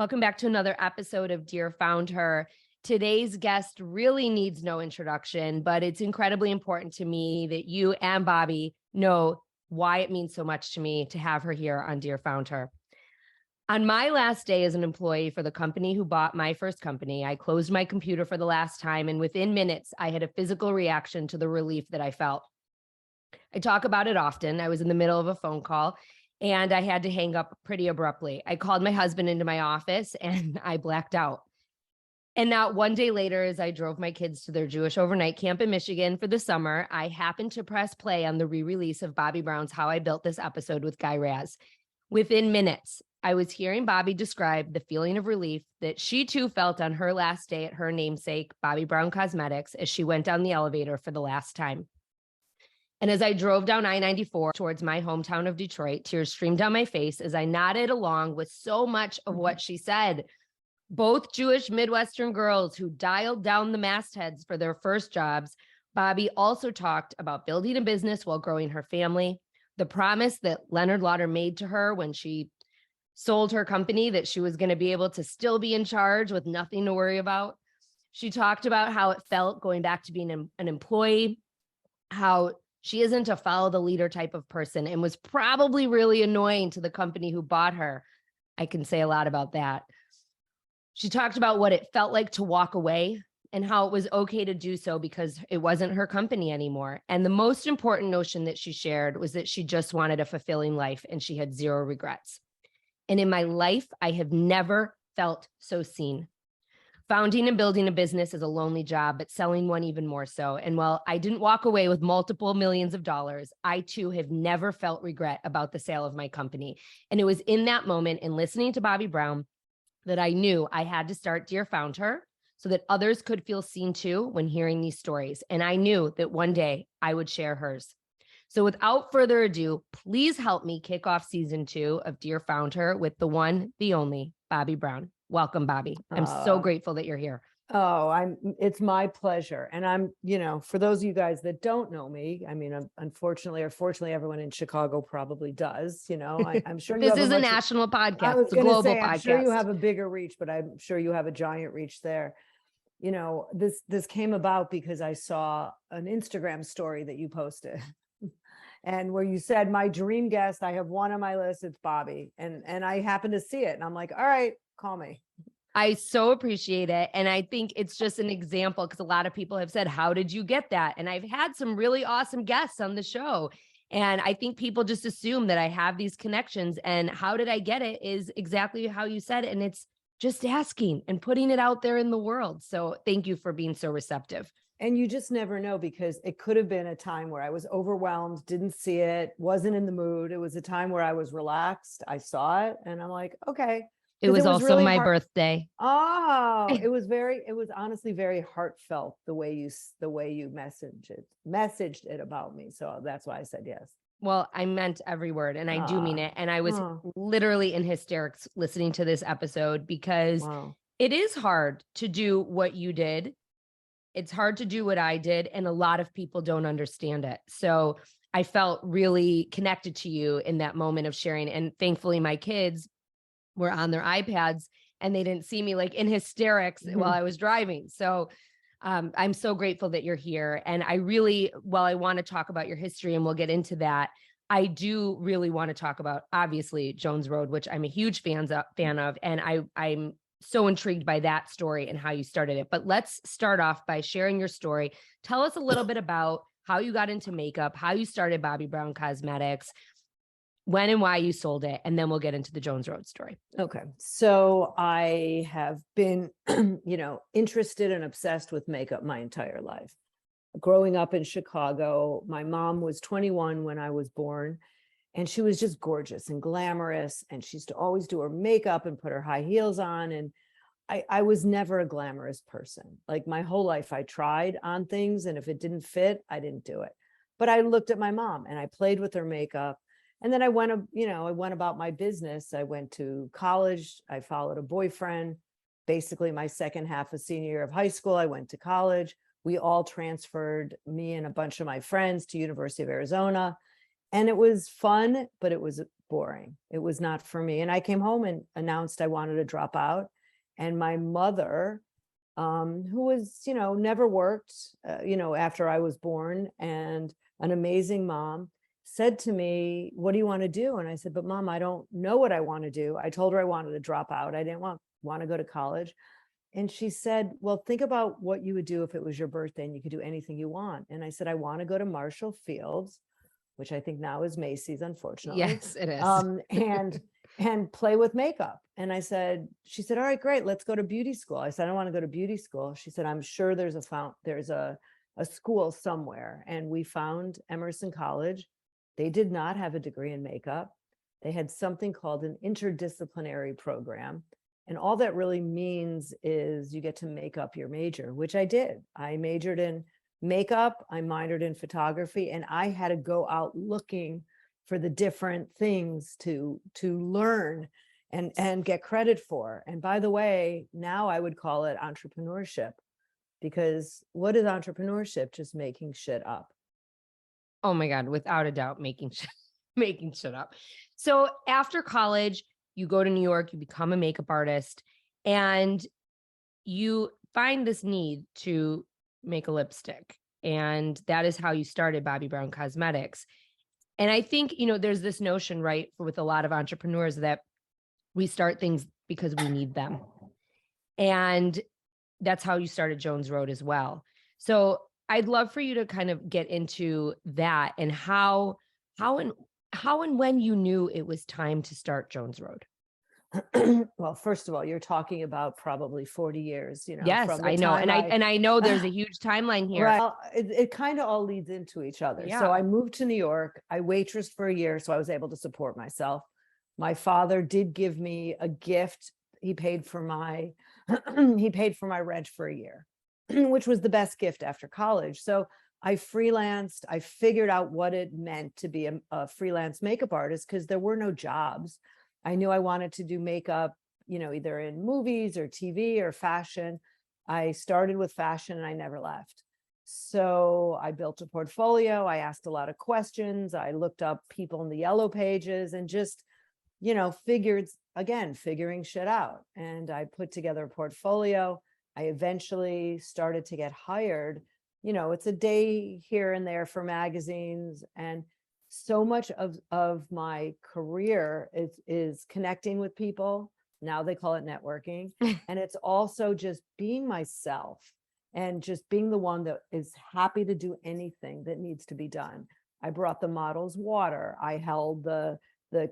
Welcome back to another episode of Dear Found Her. Today's guest really needs no introduction, but it's incredibly important to me that you and Bobbi know why it means so much to me to have her here on Dear Found Her. On my last day as an employee for the company who bought my first company, I closed my computer for the last time, and within minutes, I had a physical reaction to the relief that I felt. I talk about it often. I was in the middle of a phone call, and I had to hang up pretty abruptly. I called my husband into my office and I blacked out. And now 1 day later, as I drove my kids to their Jewish overnight camp in Michigan for the summer, I happened to press play on the re-release of Bobbi Brown's How I Built This Episode with Guy Raz. Within minutes, I was hearing Bobbi describe the feeling of relief that she too felt on her last day at her namesake, Bobbi Brown Cosmetics, as she went down the elevator for the last time. And as I drove down I-94 towards my hometown of Detroit, tears streamed down my face as I nodded along with so much of what she said. Both Jewish Midwestern girls who dialed down the mastheads for their first jobs, Bobbi also talked about building a business while growing her family, the promise that Leonard Lauder made to her when she sold her company that she was going to be able to still be in charge with nothing to worry about. She talked about how it felt going back to being an employee, how she isn't a follow the leader type of person and was probably really annoying to the company who bought her. I can say a lot about that. She talked about what it felt like to walk away and how it was okay to do so because it wasn't her company anymore. And the most important notion that she shared was that she just wanted a fulfilling life and she had zero regrets. And in my life, I have never felt so seen. Founding and building a business is a lonely job, but selling one even more so. And while I didn't walk away with multiple millions of dollars, I too have never felt regret about the sale of my company. And it was in that moment in listening to Bobbi Brown that I knew I had to start Dear Found Her so that others could feel seen too when hearing these stories. And I knew that one day I would share hers. So without further ado, please help me kick off season 2 of Dear Found Her with the one, the only, Bobbi Brown. Welcome, Bobbi. I'm so grateful that you're here. It's my pleasure. And I'm, for those of you guys that don't know me, I mean, unfortunately or fortunately, everyone in Chicago probably does, I'm sure this is a national podcast. It's a global podcast. I'm sure you have a bigger reach, but I'm sure you have a giant reach there. This came about because I saw an Instagram story that you posted. And where you said, my dream guest, I have one on my list, it's Bobbi. And I happened to see it. And I'm like, all right, call me. I so appreciate it. And I think it's just an example because a lot of people have said, how did you get that? And I've had some really awesome guests on the show. And I think people just assume that I have these connections. And how did I get it is exactly how you said it. And it's just asking and putting it out there in the world. So thank you for being so receptive. And you just never know, because it could have been a time where I was overwhelmed, didn't see it, wasn't in the mood. It was a time where I was relaxed. I saw it and I'm like, okay. It was also really my birthday. Oh, it was honestly very heartfelt the way you messaged it about me. So that's why I said yes. Well, I meant every word and I do mean it. And I was literally in hysterics listening to this episode because it is hard to do what you did. It's hard to do what I did, and a lot of people don't understand it. So I felt really connected to you in that moment of sharing. And thankfully, my kids were on their iPads and they didn't see me like in hysterics while I was driving. So I'm so grateful that you're here. And I really, while I want to talk about your history and we'll get into that, I do really want to talk about, obviously, Jones Road, which I'm a huge fan of. And I'm so intrigued by that story and how you started it. But let's start off by sharing your story. Tell us a little bit about how you got into makeup, how you started Bobbi Brown Cosmetics, when and why you sold it, and then we'll get into the Jones Road story. Okay. So I have been, interested and obsessed with makeup my entire life. Growing up in Chicago, my mom was 21 when I was born. And she was just gorgeous and glamorous. And she used to always do her makeup and put her high heels on. And I was never a glamorous person. Like my whole life, I tried on things. And if it didn't fit, I didn't do it. But I looked at my mom and I played with her makeup. And then I went about my business. I went to college. I followed a boyfriend. Basically, my second half of senior year of high school, I went to college. We all transferred, me and a bunch of my friends, to University of Arizona. And it was fun, but it was boring. It was not for me. And I came home and announced I wanted to drop out. And my mother, who was, never worked, after I was born, and an amazing mom, said to me, "What do you want to do?" And I said, "But Mom, I don't know what I want to do." I told her I wanted to drop out. I didn't want to go to college. And she said, "Well, think about what you would do if it was your birthday and you could do anything you want." And I said, "I want to go to Marshall Fields," which I think now is Macy's, unfortunately. Yes, it is. And play with makeup. And she said, "All right, great. Let's go to beauty school." I said, "I don't want to go to beauty school." She said, "I'm sure there's a school somewhere." And we found Emerson College. They did not have a degree in makeup. They had something called an interdisciplinary program. And all that really means is you get to make up your major, which I did. I majored in makeup, I minored in photography, and I had to go out looking for the different things to learn and get credit for. And by the way, now I would call it entrepreneurship, because what is entrepreneurship? Just making shit up. Oh my God, without a doubt, making shit up. So after college, you go to New York, you become a makeup artist, and you find this need to make a lipstick. And that is how you started Bobbi Brown Cosmetics. And I think, there's this notion, right, with a lot of entrepreneurs, that we start things because we need them. And that's how you started Jones Road as well. So I'd love for you to kind of get into that, and how and when you knew it was time to start Jones Road. Well, first of all, you're talking about probably 40 years, Yes, from the I know. time And I know there's a huge timeline here. Right. Well, it kind of all leads into each other. Yeah. So I moved to New York. I waitressed for a year, so I was able to support myself. My father did give me a gift. He paid for my rent for a year, which was the best gift after college. So I freelanced. I figured out what it meant to be a freelance makeup artist, because there were no jobs. I knew I wanted to do makeup, either in movies or TV or fashion. I started with fashion and I never left. So I built a portfolio. I asked a lot of questions. I looked up people in the yellow pages and just, figuring shit out. And I put together a portfolio. I eventually started to get hired. It's a day here and there for magazines. And so much of my career is connecting with people. Now they call it networking. And it's also just being myself and just being the one that is happy to do anything that needs to be done. I brought the models water. I held the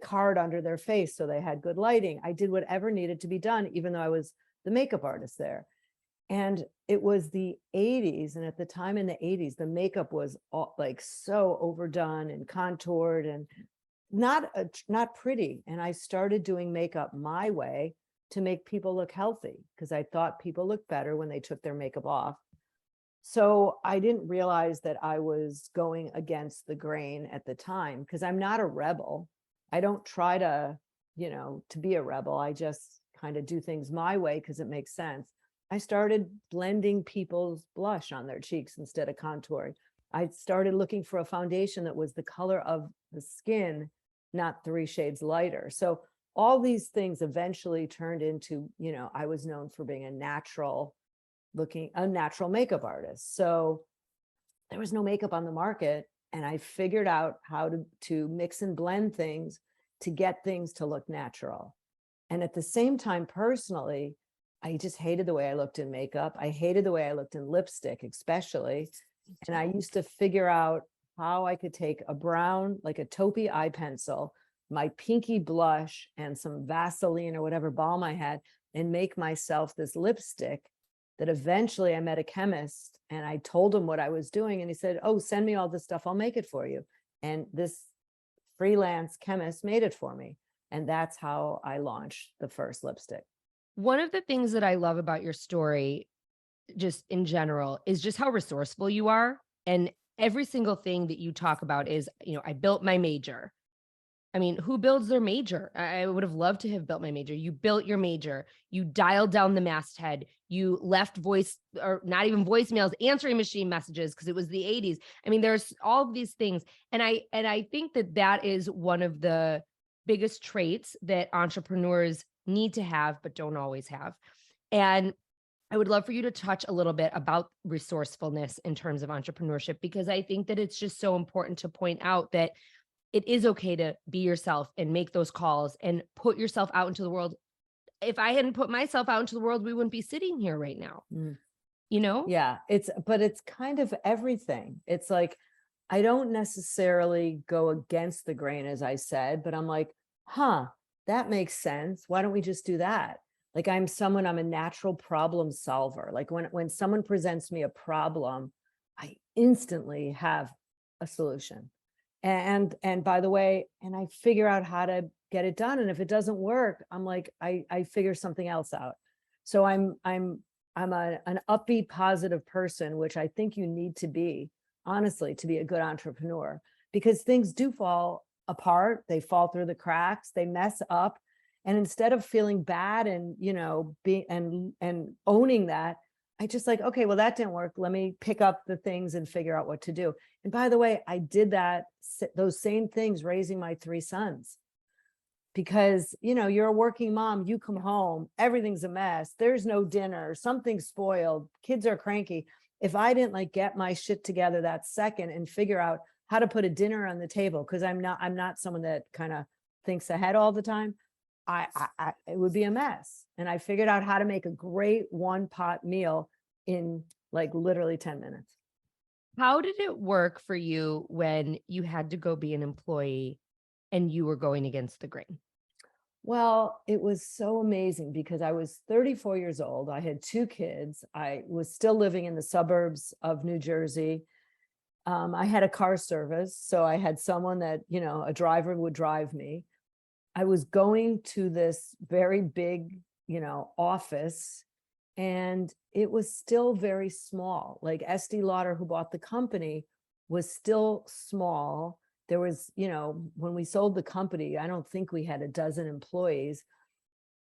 card under their face so they had good lighting. I did whatever needed to be done, even though I was the makeup artist there. And it was the 80s. And at the time in the 80s, the makeup was so overdone and contoured and not pretty. And I started doing makeup my way to make people look healthy, because I thought people looked better when they took their makeup off. So I didn't realize that I was going against the grain at the time, because I'm not a rebel. I don't try to be a rebel. I just kind of do things my way because it makes sense. I started blending people's blush on their cheeks instead of contouring. I started looking for a foundation that was the color of the skin, not 3 shades lighter. So all these things eventually turned into, I was known for being a natural makeup artist. So there was no makeup on the market. And I figured out how to mix and blend things to get things to look natural. And at the same time, personally, I just hated the way I looked in makeup. I hated the way I looked in lipstick, especially. And I used to figure out how I could take a brown, like a taupey eye pencil, my pinky blush, and some Vaseline or whatever balm I had, and make myself this lipstick that eventually I met a chemist and I told him what I was doing. And he said, "Oh, send me all this stuff. I'll make it for you." And this freelance chemist made it for me. And that's how I launched the first lipstick. One of the things that I love about your story, just in general, is just how resourceful you are. And every single thing that you talk about is, I built my major. I mean, who builds their major? I would have loved to have built my major. You built your major. You dialed down the masthead. You left voice, or not even voicemails, answering machine messages, because it was the 80s. I mean, there's all of these things. And I think that is one of the biggest traits that entrepreneurs need to have, but don't always have. And I would love for you to touch a little bit about resourcefulness in terms of entrepreneurship, because I think that it's just so important to point out that it is okay to be yourself and make those calls and put yourself out into the world. If I hadn't put myself out into the world, we wouldn't be sitting here right now, Mm. you know? Yeah, but it's kind of everything. It's like, I don't necessarily go against the grain, as I said, but I'm like, huh, that makes sense. Why don't we just do that? Like, I'm a natural problem solver. Like, when someone presents me a problem, I instantly have a solution. And by the way, and I figure out how to get it done. And if it doesn't work, I'm like, I figure something else out. So an upbeat, positive person, which I think you need to be, honestly, to be a good entrepreneur, because things do fall apart. They fall through the cracks, they mess up. And instead of feeling bad and, being and owning that, I just like, okay, well, that didn't work. Let me pick up the things and figure out what to do. And by the way, I did those same things raising my 3 sons. Because, you're a working mom, you come home, everything's a mess. There's no dinner, something's spoiled, kids are cranky. If I didn't like get my shit together that second and figure out how to put a dinner on the table, because I'm not someone that kind of thinks ahead all the time, it would be a mess. And I figured out how to make a great one pot meal in like literally 10 minutes. How did it work for you when you had to go be an employee and you were going against the grain? Well, it was so amazing because I was 34 years old. I had 2 kids. I was still living in the suburbs of New Jersey. I had a car service, so I had someone that, a driver would drive me. I was going to this very big, office, and it was still very small. Like Estee Lauder, who bought the company, was still small. There was, when we sold the company, I don't think we had a dozen employees.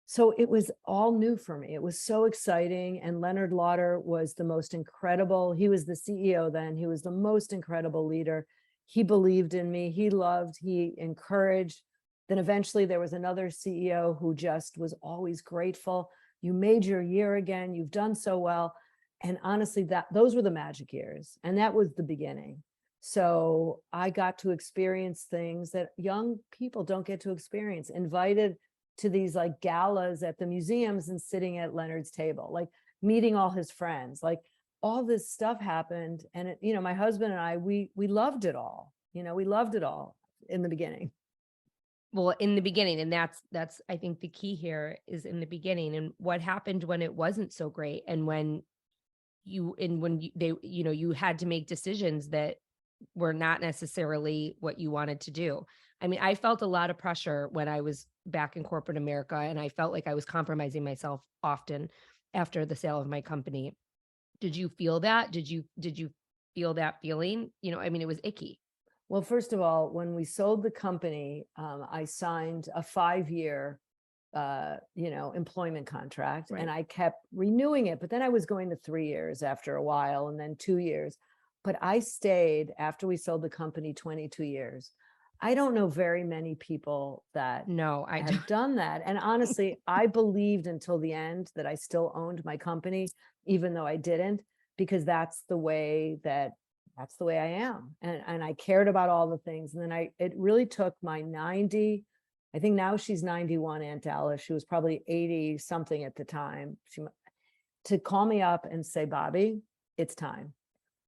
So it was all new for me. It was so exciting. And Leonard Lauder was the most incredible. He was the CEO then. He was the most incredible leader. He believed in me. He loved, he encouraged. Then eventually there was another CEO who just was always grateful. You made your year again. You've done so well. And honestly, those were the magic years. And that was the beginning. So I got to experience things that young people don't get to experience, invited to these like galas at the museums and sitting at Leonard's table, like meeting all his friends, like all this stuff happened. And it, my husband and I, we loved it all. We loved it all in the beginning. Well, in the beginning, and that's I think the key here is in the beginning. And what happened when it wasn't so great, and when you had to make decisions that were not necessarily what you wanted to do. I mean, I felt a lot of pressure when I was back in corporate America, and I felt like I was compromising myself often after the sale of my company. Did you feel that? Did you feel that feeling? I mean, it was icky. Well, first of all, when we sold the company, I signed a 5-year, employment contract, Right. and I kept renewing it. But then I was going to 3 years after a while, and then 2 years. But I stayed after we sold the company 22 years. I don't know very many people that No, I have done that. And honestly, I believed until the end that I still owned my company, even though I didn't, because that's the way I am. And I cared about all the things. And then it really took my 90, I think now she's 91, Aunt Alice. She was probably 80 something at the time. To call me up and say, Bobbi, it's time.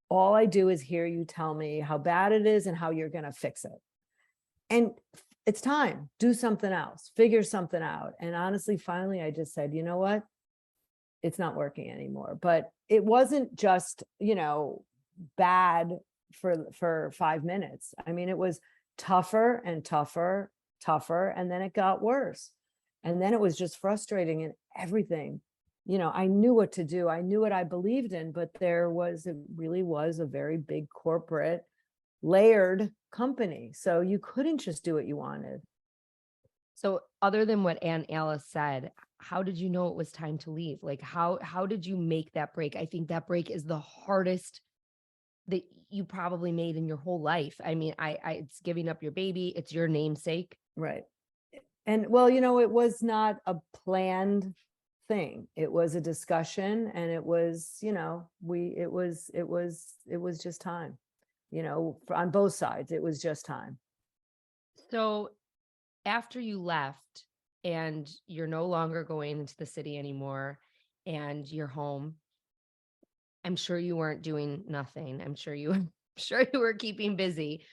All I do is hear you tell me how bad it is and how you're going to fix it. And it's time. Do something else, figure something out. And honestly, finally, I just said, you know what? It's not working anymore. But it wasn't just, bad for 5 minutes. I mean, it was tougher and tougher, and then it got worse. And then it was just frustrating and everything. I knew what to do. I knew what I believed in, but it really was a very big corporate layered company. So you couldn't just do what you wanted. So other than what Aunt Alice said, how did you know it was time to leave? Like how did you make that break? I think that break is the hardest that you probably made in your whole life. I mean, it's giving up your baby. It's your namesake. Right. And well, you know, it was not a planned thing. It was a discussion, and it was, you know, it was just time, you know, on both sides, it was just time. So after you left and you're no longer going into the city anymore and you're home, I'm sure you weren't doing nothing. I'm sure you sure you were keeping busy.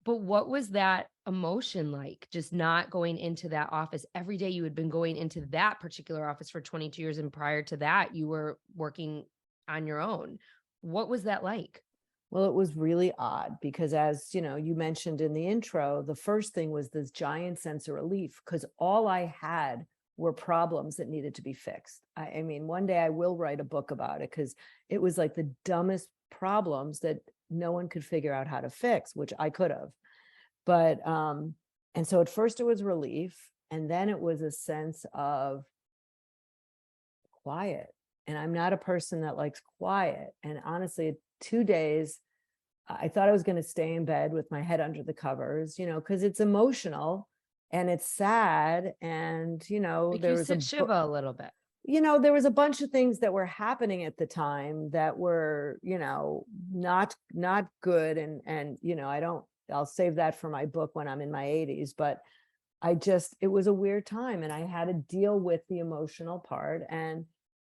But what was that emotion like? Just not going into that office every day. You had been going into that particular office for 22 years, and prior to that, you were working on your own. What was that like? Well, it was really odd because, as you know, you mentioned in the intro, the first thing was this giant sense of relief because all I had were problems that needed to be fixed. I mean, one day I will write a book about it because it was like the dumbest problems that no one could figure out how to fix, which I could have. But and so at first it was relief, and then it was a sense of quiet. And I'm not a person that likes quiet. And honestly, 2 days, I thought I was going to stay in bed with my head under the covers, you know, because it's emotional and it's sad. And, you know, Like there you was sit Shiva a little bit. there was a bunch of things that were happening at the time that were, you know, not good. And, you know, I'll save that for my book when I'm in my 80s, but it was a weird time and I had to deal with the emotional part. And,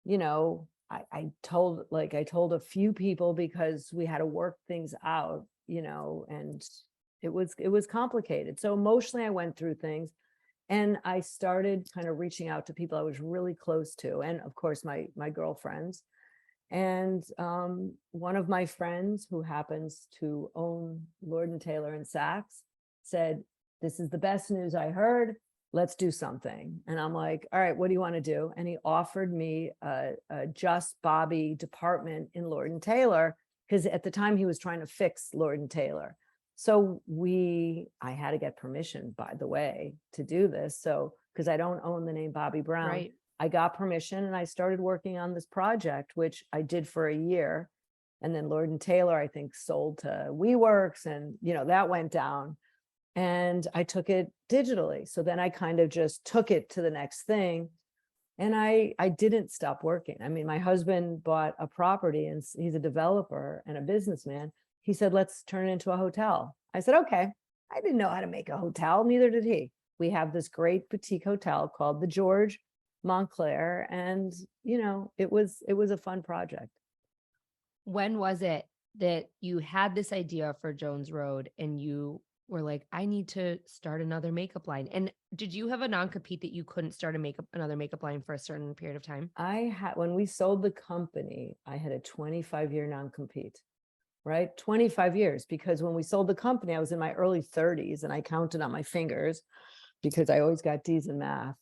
you know, I told a few people because we had to work things out, you know, and it was complicated. So emotionally I went through things, and I started kind of reaching out to people I was really close to, and of course my girlfriends. And one of my friends who happens to own Lord and Taylor and Saks said, "This is the best news I heard. Let's do something." And I'm like, "All right, what do you want to do?" And he offered me a Just Bobbi department in Lord and Taylor because at the time he was trying to fix Lord and Taylor. So I had to get permission, by the way, to do this. So because I don't own the name Bobbi Brown, Right. I got permission and I started working on this project, which I did for a year. And then Lord and Taylor, I think, sold to WeWorks, and you know that went down. And I took it digitally. So then I kind of just took it to the next thing. And I didn't stop working. I mean, my husband bought a property and he's a developer and a businessman. He said, "Let's turn it into a hotel." I said, "Okay." I didn't know how to make a hotel, neither did he. We have this great boutique hotel called the George Montclair, and you know, it was a fun project. When was it that you had this idea for Jones Road and you were like, I need to start another makeup line? And did you have a non-compete that you couldn't start another makeup line for a certain period of time? When we sold the company, I had a 25-year non-compete, right? 25 years, because when we sold the company, I was in my early 30s and I counted on my fingers because I always got D's in math.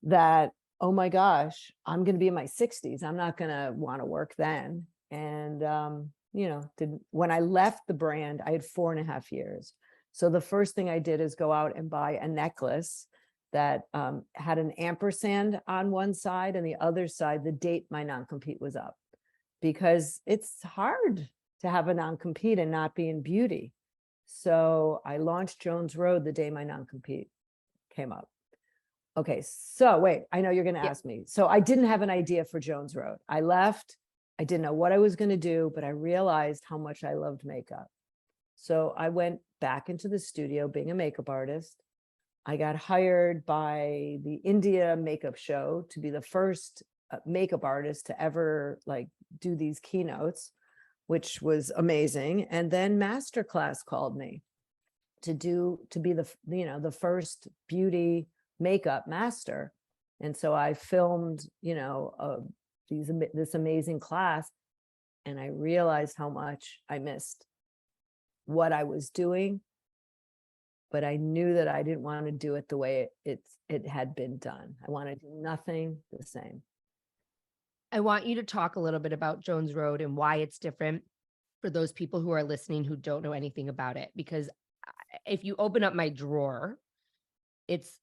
That, oh my gosh, I'm going to be in my 60s. I'm not going to want to work then. And, you know, when I left the brand, I had 4.5 years. So the first thing I did is go out and buy a necklace that had an ampersand on one side, and the other side, the date my non-compete was up, because it's hard to have a non-compete and not be in beauty. So I launched Jones Road the day my non-compete came up. Okay, so wait, I know you're going to Yeah. ask me. So I didn't have an idea for Jones Road. I left. I didn't know what I was going to do, but I realized how much I loved makeup. So I went back into the studio being a makeup artist. I got hired by the India makeup show to be the first makeup artist to ever like do these keynotes, which was amazing. And then Masterclass called me to be the first beauty makeup master. And so I filmed, this amazing class, and I realized how much I missed what I was doing, but I knew that I didn't want to do it the way it had been done. I wanted to do nothing the same. I want you to talk a little bit about Jones Road and why it's different for those people who are listening who don't know anything about it. Because if you open up my drawer, it's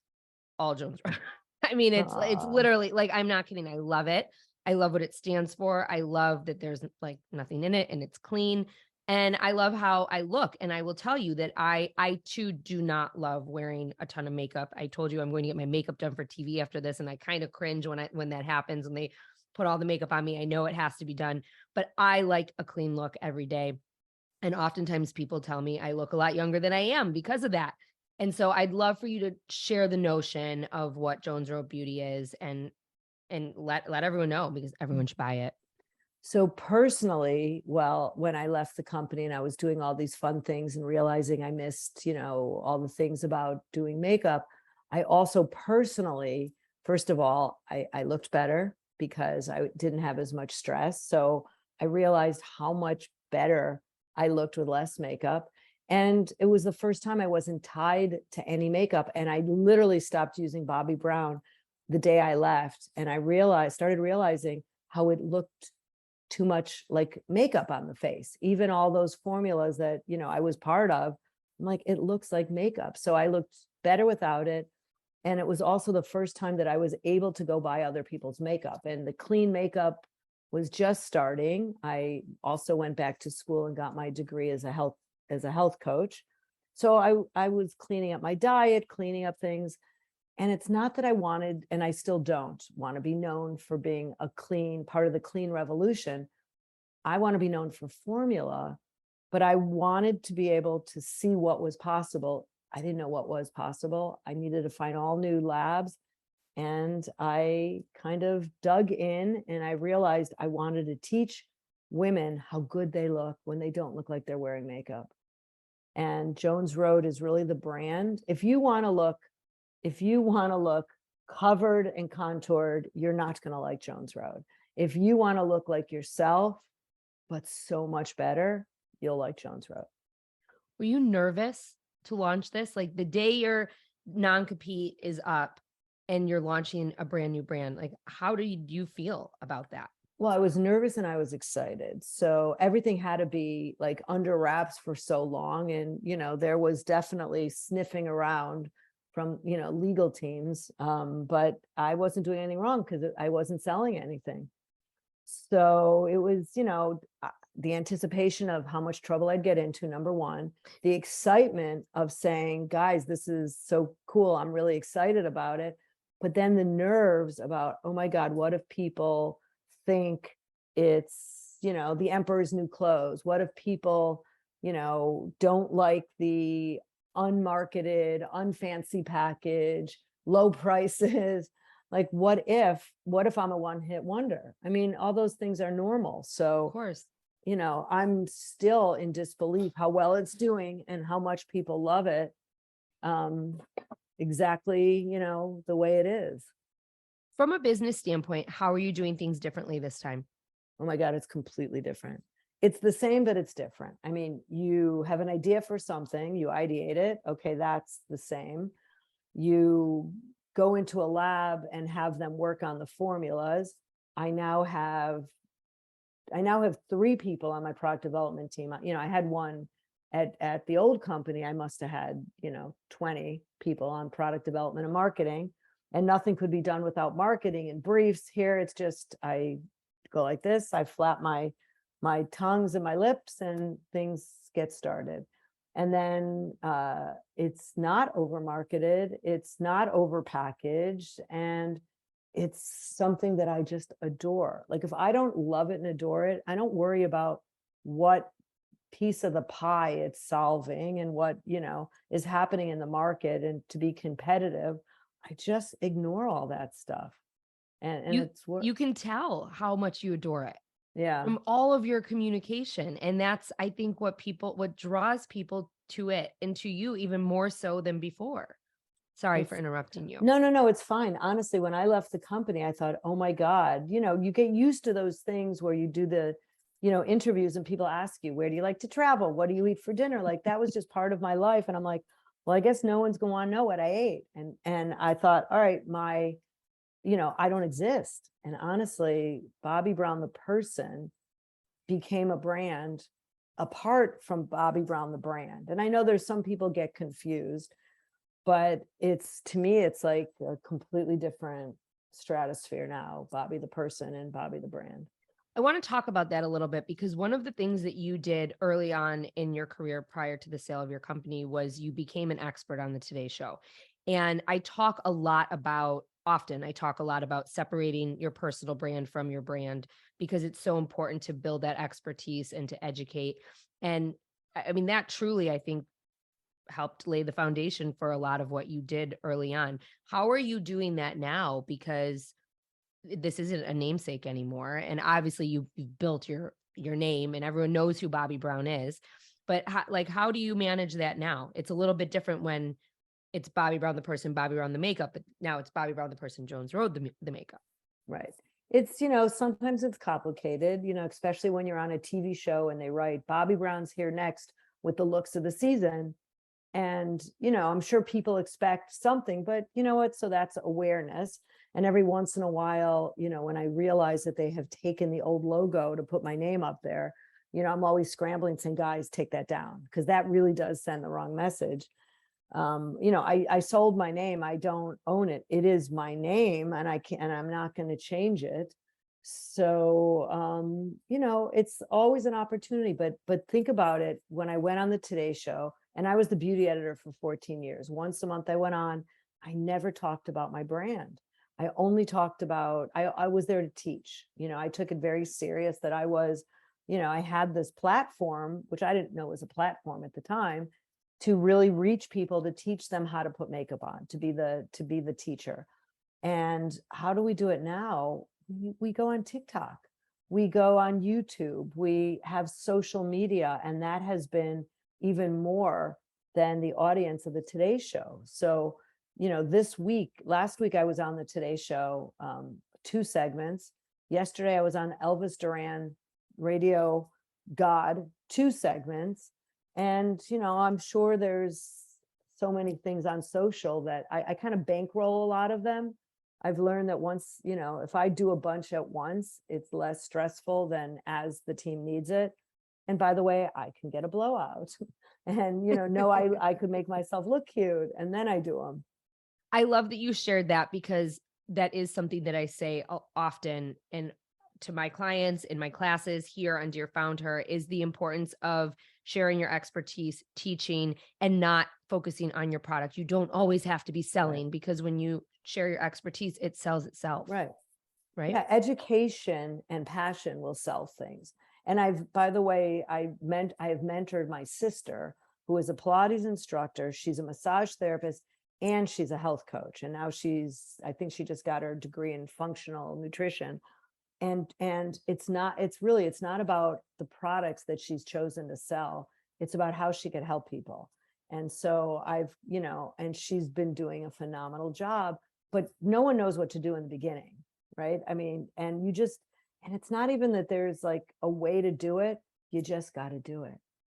all Jones Road. I mean, it's literally, like, I'm not kidding. I love it. I love what it stands for. I love that there's like nothing in it and it's clean. And I love how I look. And I will tell you that I too do not love wearing a ton of makeup. I told you I'm going to get my makeup done for TV after this. And I kind of cringe when that happens and they put all the makeup on me. I know it has to be done, but I like a clean look every day. And oftentimes people tell me I look a lot younger than I am because of that. And so I'd love for you to share the notion of what Jones Road Beauty is and let everyone know, because everyone should buy it. So personally, well, when I left the company and I was doing all these fun things and realizing I missed, all the things about doing makeup, I also personally, first of all, I looked better because I didn't have as much stress. So I realized how much better I looked with less makeup. And it was the first time I wasn't tied to any makeup. And I literally stopped using Bobbi Brown the day I left. And I started realizing how it looked too much like makeup on the face. Even all those formulas that, I was part of, I'm like, it looks like makeup. So I looked better without it. And it was also the first time that I was able to go buy other people's makeup, and the clean makeup was just starting. I also went back to school and got my degree as a health coach. So I was cleaning up my diet, cleaning up things. And it's not that I wanted, and I still don't want to be known for being a clean part of the clean revolution. I want to be known for formula, but I wanted to be able to see what was possible. I didn't know what was possible. I needed to find all new labs. And I kind of dug in and I realized I wanted to teach women how good they look when they don't look like they're wearing makeup. And Jones Road is really the brand. If you want to look covered and contoured, you're not going to like Jones Road. If you want to look like yourself, but so much better, you'll like Jones Road. Were you nervous to launch this? Like the day your non-compete is up and you're launching a brand new brand, like how do you feel about that? Well, I was nervous and I was excited. So everything had to be like under wraps for so long. And, there was definitely sniffing around from, legal teams. But I wasn't doing anything wrong because I wasn't selling anything. So it was, the anticipation of how much trouble I'd get into, number one, the excitement of saying, guys, this is so cool. I'm really excited about it. But then the nerves about, oh my God, what if people think it's, the emperor's new clothes? What if people, don't like the unmarketed, unfancy package, low prices? Like, what if I'm a one-hit wonder? I mean, all those things are normal. So, Of course. I'm still in disbelief how well it's doing and how much people love it. Exactly, the way it is. From a business standpoint, how are you doing things differently this time? Oh my God, it's completely different. It's the same, but it's different. I mean, you have an idea for something, you ideate it. Okay, that's the same. You go into a lab and have them work on the formulas. I now have 3 people on my product development team. I had one at the old company. I must have had, 20 people on product development and marketing, and nothing could be done without marketing and briefs. Here, it's just, I go like this, I flap my tongues and my lips and things get started. And then it's not over marketed, it's not over packaged, and it's something that I just adore. Like, if I don't love it and adore it, I don't worry about what piece of the pie it's solving and what, is happening in the market. And to be competitive, I just ignore all that stuff. And you can tell how much you adore it. Yeah. From all of your communication. And that's, I think, what draws people to it and to you even more so than before. Sorry for interrupting you. No, it's fine. Honestly, when I left the company, I thought, oh my God, you get used to those things where you do the, interviews and people ask you, where do you like to travel? What do you eat for dinner? Like, that was just part of my life. And I'm like, well, I guess no one's going to want to know what I ate. And I thought, all right, I don't exist. And honestly, Bobbi Brown, the person, became a brand apart from Bobbi Brown, the brand. And I know there's some people get confused, but to me, it's like a completely different stratosphere now, Bobbi the person and Bobbi the brand. I want to talk about that a little bit because one of the things that you did early on in your career prior to the sale of your company was you became an expert on the Today Show. And I talk a lot about separating your personal brand from your brand because it's so important to build that expertise and to educate. And I mean, that truly, I think, helped lay the foundation for a lot of what you did early on. How are you doing that now? Because this isn't a namesake anymore, and obviously you've built your name and everyone knows who Bobbi Brown is, but how do you manage that now? It's a little bit different when it's Bobbi Brown the person, Bobbi Brown the makeup, but now it's Bobbi Brown the person, Jones Road the makeup. Right. It's, sometimes it's complicated, especially when you're on a TV show and they write Bobbi Brown's here next with the looks of the season. And, I'm sure people expect something, but you know what? So that's awareness. And every once in a while, when I realize that they have taken the old logo to put my name up there, I'm always scrambling saying, guys, take that down, because that really does send the wrong message. I sold my name. I don't own it. It is my name, and I'm not going to change it. So, it's always an opportunity, but think about it. When I went on the Today Show, and I was the beauty editor for 14 years, once a month I went on, I never talked about my brand. I only talked about, I was there to teach. I took it very serious that I was, I had this platform, which I didn't know was a platform at the time, to really reach people, to teach them how to put makeup on, to be the teacher. And how do we do it now? We go on TikTok, we go on YouTube, we have social media, and that has been even more than the audience of the Today Show. So, last week I was on the Today Show, 2 segments. Yesterday I was on Elvis Duran Radio God, 2 segments. And, I'm sure there's so many things on social that I kind of bankroll a lot of them. I've learned that once, if I do a bunch at once, it's less stressful than as the team needs it. And by the way, I can get a blowout and, I could make myself look cute, and then I do them. I love that you shared that because that is something that I say often and to my clients in my classes here on Dear Found Her is the importance of sharing your expertise, teaching, and not focusing on your product. You don't always have to be selling, Right. because when you share your expertise, it sells itself. Right. Right. Yeah, education and passion will sell things. And by the way, I have mentored my sister, who is a Pilates instructor. She's a massage therapist and she's a health coach. And now I think she just got her degree in functional nutrition. And it's not about the products that she's chosen to sell. It's about how she could help people. And so and she's been doing a phenomenal job, but no one knows what to do in the beginning. Right. I mean, and it's not even that there's like a way to do it. You just got to do it.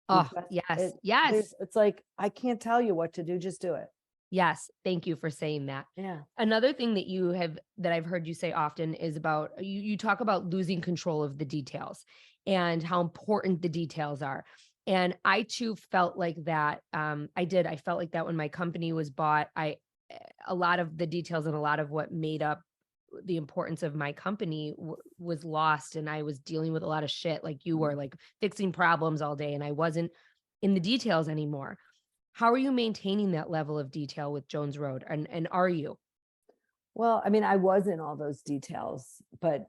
Oh, yes. Yes. It's like, I can't tell you what to do. Just do it. Yes. Thank you for saying that. Yeah. Another thing that I've heard you say often is about you talk about losing control of the details and how important the details are. And I too felt like that. I felt like that when my company was bought. A lot of the details and a lot of what made up the importance of my company was lost, and I was dealing with a lot of shit like you were, like fixing problems all day, and I wasn't in the details anymore. How are you maintaining that level of detail with Jones Road? And are you? Well, I mean, I was in all those details, but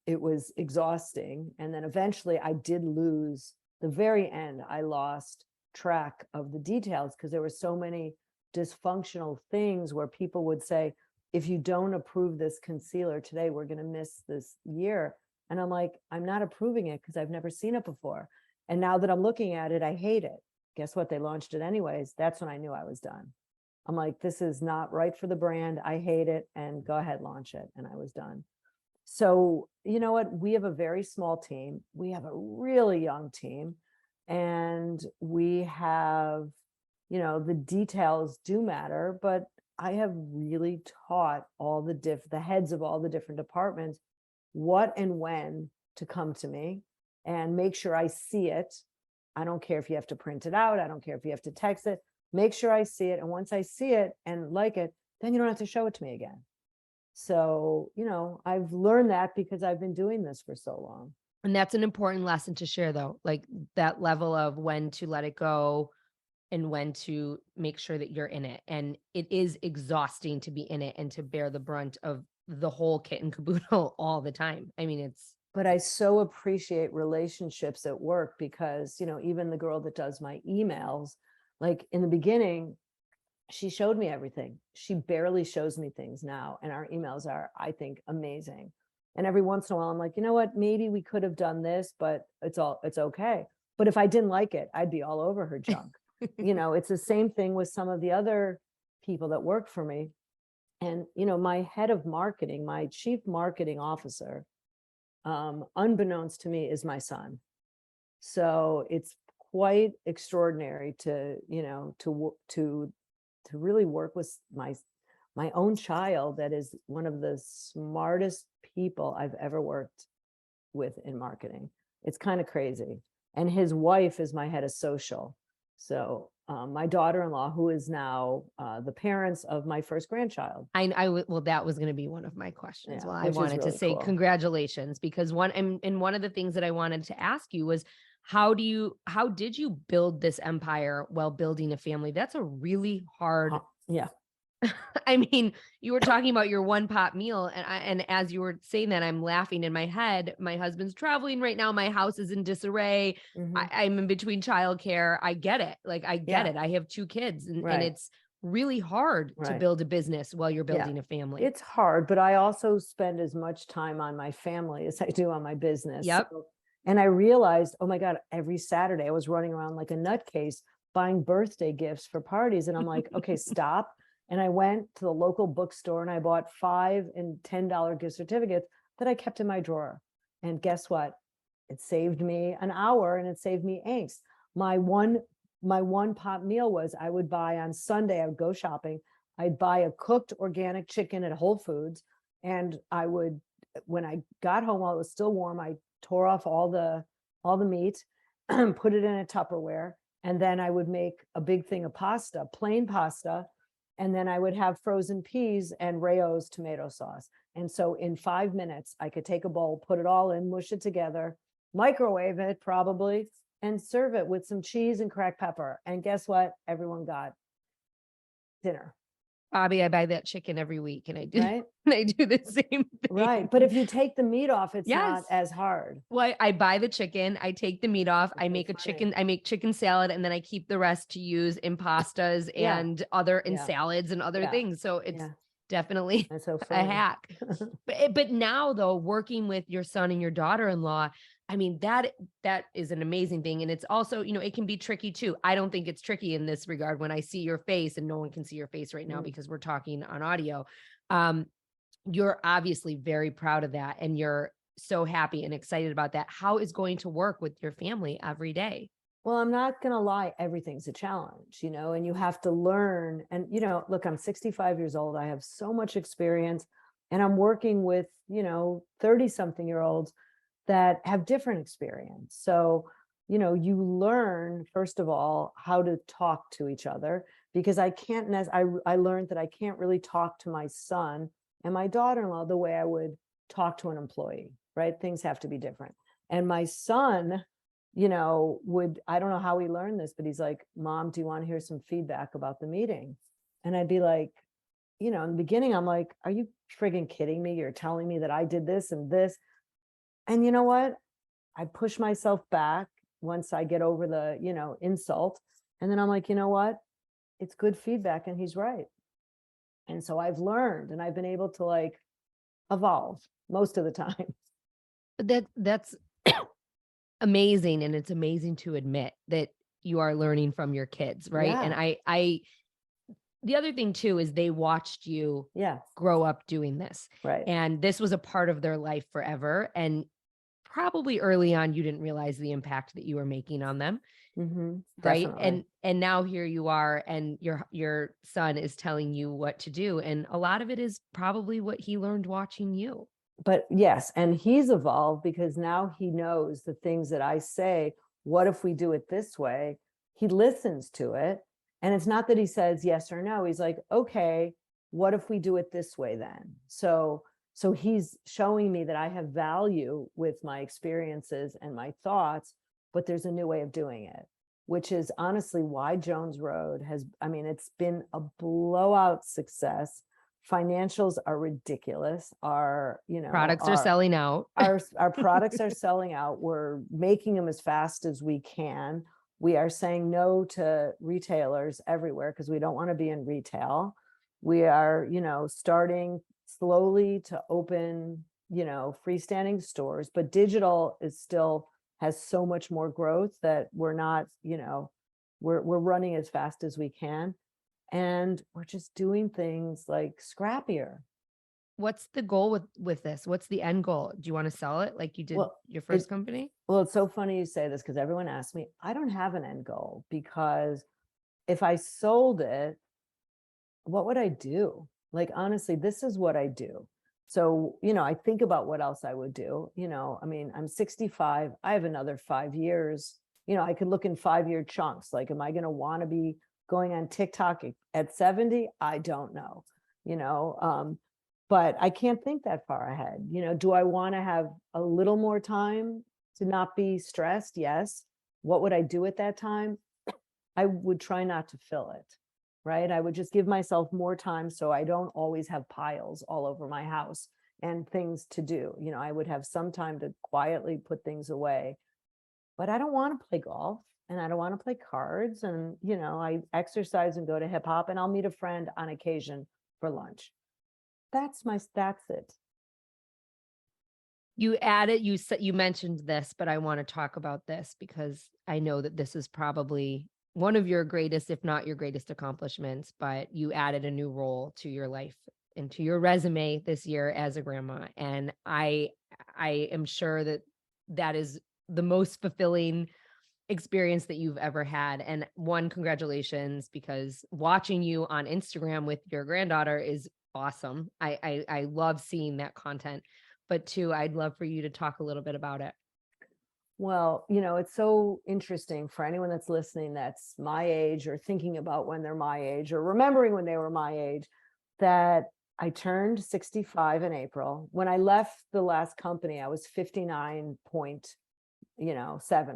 it was exhausting. And then eventually I did lose the very end. I lost track of the details because there were so many dysfunctional things where people would say, if you don't approve this concealer today, we're going to miss this year. And I'm like, I'm not approving it because I've never seen it before. And now that I'm looking at it, I hate it. Guess what? They launched it anyways. That's when I knew I was done. I'm like, this is not right for the brand. I hate it. And go ahead, launch it. And I was done. So, you know what? We have a very small team. We have a really young team. And we have, the details do matter, but I have really taught all the heads of all the different departments what and when to come to me and make sure I see it. I don't care if you have to print it out. I don't care if you have to text it. Make sure I see it. And once I see it and like it, then you don't have to show it to me again. So, I've learned that because I've been doing this for so long. And that's an important lesson to share though, like that level of when to let it go and when to make sure that you're in it. And it is exhausting to be in it and to bear the brunt of the whole kit and caboodle all the time. I mean, it's But I so appreciate relationships at work because, even the girl that does my emails, like in the beginning, she showed me everything. She barely shows me things now. And our emails are, I think, amazing. And every once in a while, I'm like, you know what? Maybe we could have done this, but it's okay. But if I didn't like it, I'd be all over her junk. It's the same thing with some of the other people that work for me. And, my head of marketing, my chief marketing officer, unbeknownst to me, is my son. So it's quite extraordinary to really work with my own child that is one of the smartest people I've ever worked with in marketing. It's kind of crazy. And his wife is my head of social. So my daughter-in-law, who is now the parents of my first grandchild. well, that was going to be one of my questions. Yeah, Well, I which is wanted to really say cool. congratulations, because one of the things that I wanted to ask you was how did you build this empire while building a family? That's a really hard. Yeah. I mean, you were talking about your one pot meal, and as you were saying that, I'm laughing in my head. My husband's traveling right now. My house is in disarray. Mhm. I'm in between childcare. I get it. Like, I get Yeah. it. I have two kids, and Right. it's really hard to Right. build a business while you're Yeah. building a family. It's hard, but I also spend as much time on my family as I do on my business. Yep. So, and I realized, oh my God, every Saturday I was running around like a nutcase buying birthday gifts for parties. And I'm like, okay, stop. And I went to the local bookstore and I bought $5 and $10 gift certificates that I kept in my drawer. And guess what? It saved me an hour and it saved me angst. My one pot meal was, I would buy on Sunday, I would go shopping. I'd buy a cooked organic chicken at Whole Foods. And I would, when I got home while it was still warm, I tore off all the meat, put it in a Tupperware. And then I would make a big thing of pasta, plain pasta. And then I would have frozen peas and Rayo's tomato sauce. And so in 5 minutes, I could take a bowl, put it all in, mush it together, microwave it probably, and serve it with some cheese and cracked pepper. And guess what? Everyone got dinner. Bobbi, I buy that chicken every week, and I do Right. I do the same thing. Right. But if you take the meat off, it's not Yes. as hard. Well, I buy the chicken, I take the meat off, That's so funny. I make chicken salad, and then I keep the rest to use in pastas Yeah. and Yeah. salads and other Yeah. things. So it's Yeah. definitely That's so a funny. hack. But now though, working with your son and your daughter-in-law, I mean, that is an amazing thing. And it's also, it can be tricky too. I don't think it's tricky in this regard when I see your face, and no one can see your face right now because we're talking on audio. You're obviously very proud of that, and you're so happy and excited about that. How is going to work with your family every day? Well, I'm not going to lie, everything's a challenge, and you have to learn. And, look, I'm 65 years old. I have so much experience, and I'm working with, 30 something year olds that have different experience. So, you learn, first of all, how to talk to each other, because I learned that I can't really talk to my son and my daughter-in-law the way I would talk to an employee, right? Things have to be different. And my son, I don't know how he learned this, but he's like, Mom, do you want to hear some feedback about the meeting? And I'd be like, in the beginning, I'm like, are you friggin' kidding me? You're telling me that I did this and this. And you know what? I push myself back once I get over the, insult. And then I'm like, you know what? It's good feedback and he's right. And so I've learned and I've been able to evolve most of the time. That's amazing. And it's amazing to admit that you are learning from your kids, right? Yeah. And I the other thing too is they watched you grow up doing this. Right. And this was a part of their life forever. And probably early on, you didn't realize the impact that you were making on them. Mm-hmm. Right. Definitely. And now here you are, and your son is telling you what to do. And a lot of it is probably what he learned watching you. But yes, and he's evolved because now he knows the things that I say. What if we do it this way? He listens to it. And it's not that he says yes or no. He's like, okay, what if we do it this way then? So he's showing me that I have value with my experiences and my thoughts, but there's a new way of doing it, which is honestly why Jones Road has, I mean, it's been a blowout success. Financials are ridiculous. Our, Products are selling out. our products are selling out. We're making them as fast as we can. We are saying no to retailers everywhere because we don't want to be in retail. We are, starting slowly to open, freestanding stores, but digital is still has so much more growth that we're not, we're running as fast as we can. And we're just doing things like scrappier. What's the goal with this? What's the end goal? Do you want to sell it like you did your first company? Well, it's so funny you say this because everyone asks me, I don't have an end goal, because if I sold it, what would I do? Like, honestly, this is what I do. So, I think about what else I would do. I mean, I'm 65. I have another 5 years. I could look in 5-year chunks. Like, am I going to want to be going on TikTok at 70? I don't know, but I can't think that far ahead. Do I want to have a little more time to not be stressed? Yes. What would I do at that time? I would try not to fill it. Right. I would just give myself more time so I don't always have piles all over my house and things to do. I would have some time to quietly put things away. But I don't want to play golf and I don't want to play cards. And, I exercise and go to hip hop, and I'll meet a friend on occasion for lunch. That's it. You mentioned this, but I want to talk about this because I know that this is probably one of your greatest, if not your greatest accomplishments, but you added a new role to your life and to your resume this year as a grandma. And I am sure that is the most fulfilling experience that you've ever had. And one, congratulations, because watching you on Instagram with your granddaughter is awesome. I love seeing that content. But two, I'd love for you to talk a little bit about it. Well, it's so interesting for anyone that's listening that's my age or thinking about when they're my age or remembering when they were my age, that I turned 65 in April. When I left the last company, I was 59.7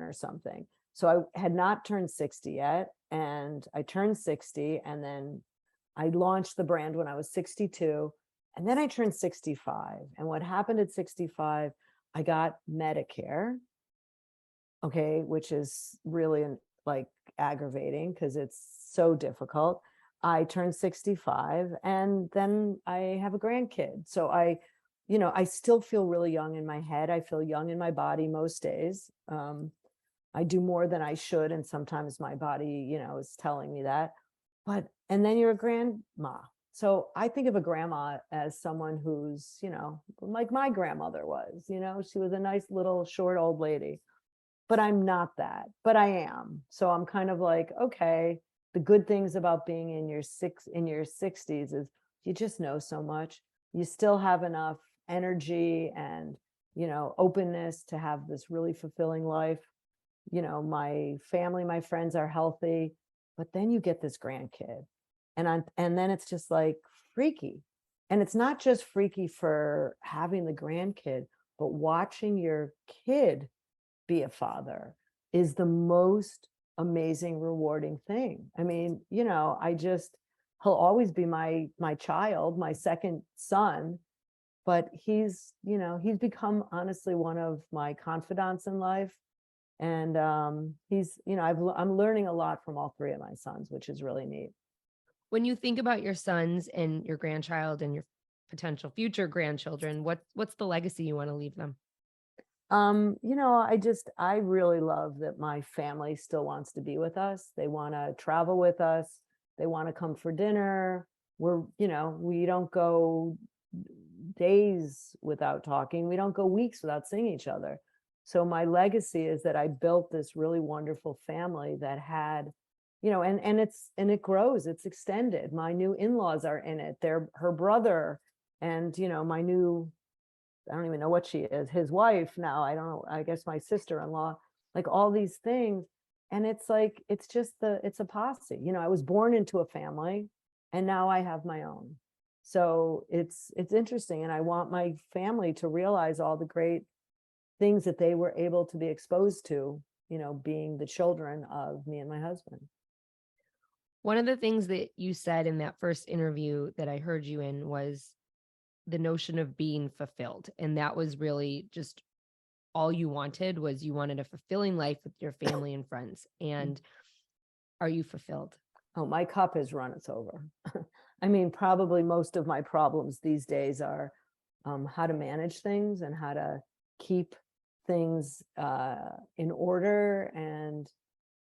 or something. So I had not turned 60 yet. And I turned 60, and then I launched the brand when I was 62. And then I turned 65. And what happened at 65, I got Medicare. Okay, which is really like aggravating because it's so difficult. I turned 65 and then I have a grandkid. So I still feel really young in my head. I feel young in my body most days. I do more than I should. And sometimes my body, is telling me that. And then you're a grandma. So I think of a grandma as someone who's, like my grandmother was, she was a nice little short old lady. But I'm not that, but I am. So I'm kind of like, okay, the good things about being in your 60s is you just know so much. You still have enough energy and, openness to have this really fulfilling life. My family, my friends are healthy, but then you get this grandkid and then it's just like freaky. And it's not just freaky for having the grandkid, but watching your kid be a father is the most amazing, rewarding thing. I mean, he'll always be my child, my second son, but he's become honestly one of my confidants in life. And I'm learning a lot from all three of my sons, which is really neat. When you think about your sons and your grandchild and your potential future grandchildren, what's the legacy you want to leave them? I really love that my family still wants to be with us. They want to travel with us. They want to come for dinner. We don't go days without talking. We don't go weeks without seeing each other. So my legacy is that I built this really wonderful family that had, and it grows, it's extended. My new in-laws are in it. They're her brother and, my new, I don't even know what she is, his wife now, I don't know, I guess my sister-in-law, like all these things. And it's like, it's a posse. I was born into a family and now I have my own. So it's interesting. And I want my family to realize all the great things that they were able to be exposed to, being the children of me and my husband. One of the things that you said in that first interview that I heard you in was the notion of being fulfilled. And that was really just all you wanted, was you wanted a fulfilling life with your family and friends. And are you fulfilled? Oh, my cup has run its over. I mean, probably most of my problems these days are how to manage things and how to keep things in order. And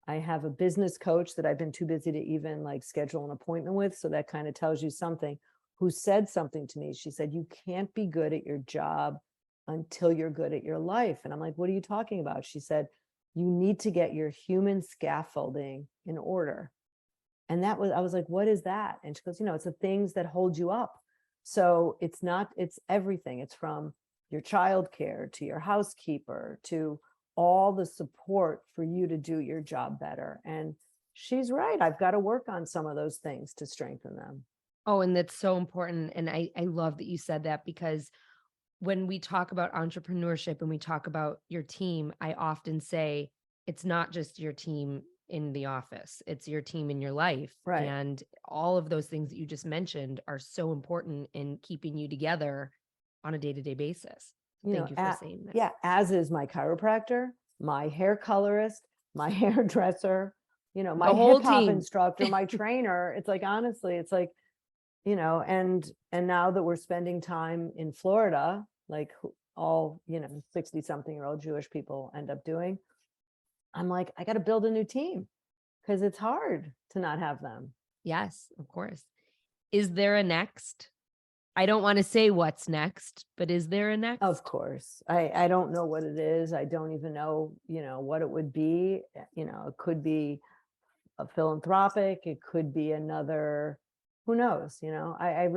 I have a business coach that I've been too busy to even like schedule an appointment with. So that kind of tells you something, who said something to me. She said, you can't be good at your job until you're good at your life. And I'm like, what are you talking about? She said, you need to get your human scaffolding in order. And I was like, what is that? And she goes, it's the things that hold you up. So it's everything. It's from your childcare to your housekeeper to all the support for you to do your job better. And she's right. I've got to work on some of those things to strengthen them. Oh, and that's so important. And I love that you said that, because when we talk about entrepreneurship and we talk about your team, I often say it's not just your team in the office, it's your team in your life. Right. And all of those things that you just mentioned are so important in keeping you together on a day-to-day basis. Thank you for saying that. Yeah, as is my chiropractor, my hair colorist, my hairdresser, my hip hop instructor, my trainer. It's like, honestly, it's like, and now that we're spending time in Florida, like all, 60 something year old Jewish people end up doing, I'm like, I got to build a new team because it's hard to not have them. Yes, of course. Is there a next? I don't want to say what's next, but is there a next? Of course. I don't know what it is. I don't even know, what it would be. It could be a philanthropic. It could be another, who knows, I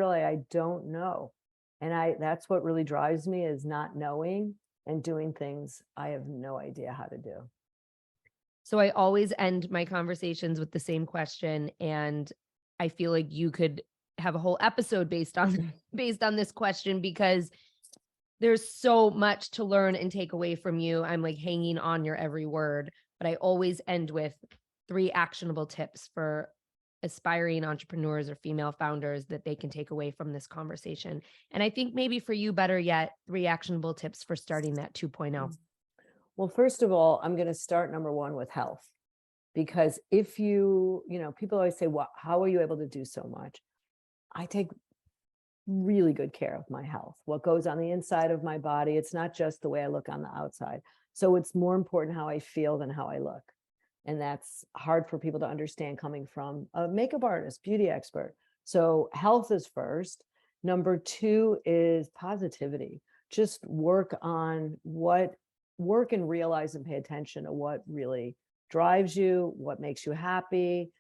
don't know. And that's what really drives me, is not knowing and doing things I have no idea how to do. So I always end my conversations with the same question. And I feel like you could have a whole episode based on this question, because there's so much to learn and take away from you. I'm like hanging on your every word, but I always end with 3 actionable tips for aspiring entrepreneurs or female founders that they can take away from this conversation. And I think maybe for you, better yet, 3 actionable tips for starting that 2.0. Well, first of all, I'm going to start number 1 with health, because if people always say, well, how are you able to do so much? I take really good care of my health, what goes on the inside of my body. It's not just the way I look on the outside. So it's more important how I feel than how I look. And that's hard for people to understand coming from a makeup artist, beauty expert. So health is first. Number 2 is positivity. Just work and realize and pay attention to what really drives you, what makes you happy.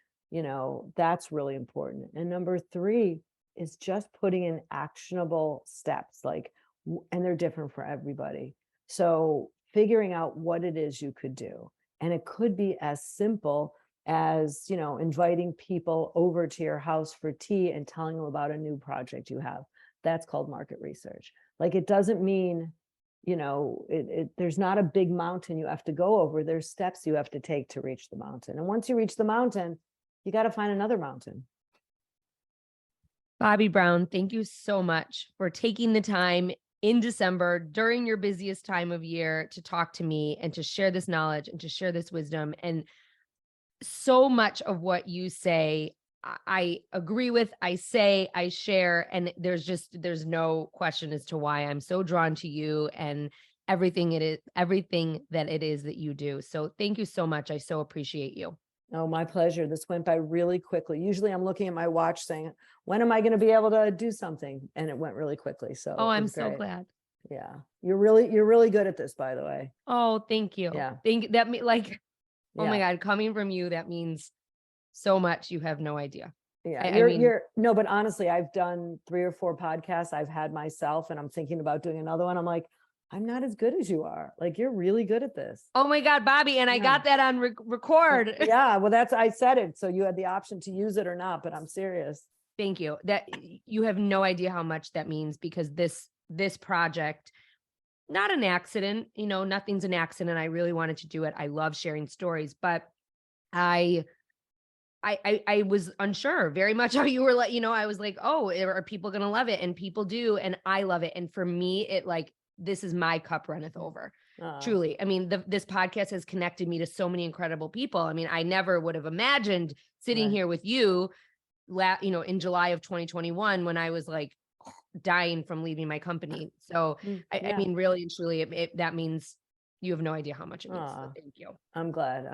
That's really important. And number 3 is just putting in actionable steps, and they're different for everybody. So figuring out what it is you could do. And it could be as simple as, inviting people over to your house for tea and telling them about a new project you have. That's called market research. It doesn't mean, there's not a big mountain you have to go over. There's steps you have to take to reach the mountain. And once you reach the mountain, you got to find another mountain. Bobbi Brown, thank you so much for taking the time in December during your busiest time of year to talk to me and to share this knowledge and to share this wisdom. And so much of what you say, I agree with, I share, and there's no question as to why I'm so drawn to you and everything that it is that you do. So thank you so much. I so appreciate you. Oh, my pleasure. This went by really quickly. Usually I'm looking at my watch saying, when am I going to be able to do something? And it went really quickly. So I'm so glad. Yeah. You're really good at this, by the way. Oh, thank you. Yeah. Oh my God, coming from you, that means so much. You have no idea. Yeah. No, but honestly, I've done 3 or 4 podcasts I've had myself, and I'm thinking about doing another one. I'm like, I'm not as good as you are. You're really good at this. Oh my God, Bobbi. And I got that on record. Yeah. Well, I said it. So you had the option to use it or not, but I'm serious. Thank you. That you have no idea how much that means, because this project, not an accident, nothing's an accident. I really wanted to do it. I love sharing stories, but I I was unsure very much how you were like, I was like, oh, are people gonna love it? And people do, and I love it. And for me, it like, this is my cup runneth over. Truly. I mean, this podcast has connected me to so many incredible people. I mean, I never would have imagined sitting here with you, in July of 2021, when I was like dying from leaving my company. So I mean, really and truly, that means you have no idea how much it means. So thank you. I'm glad.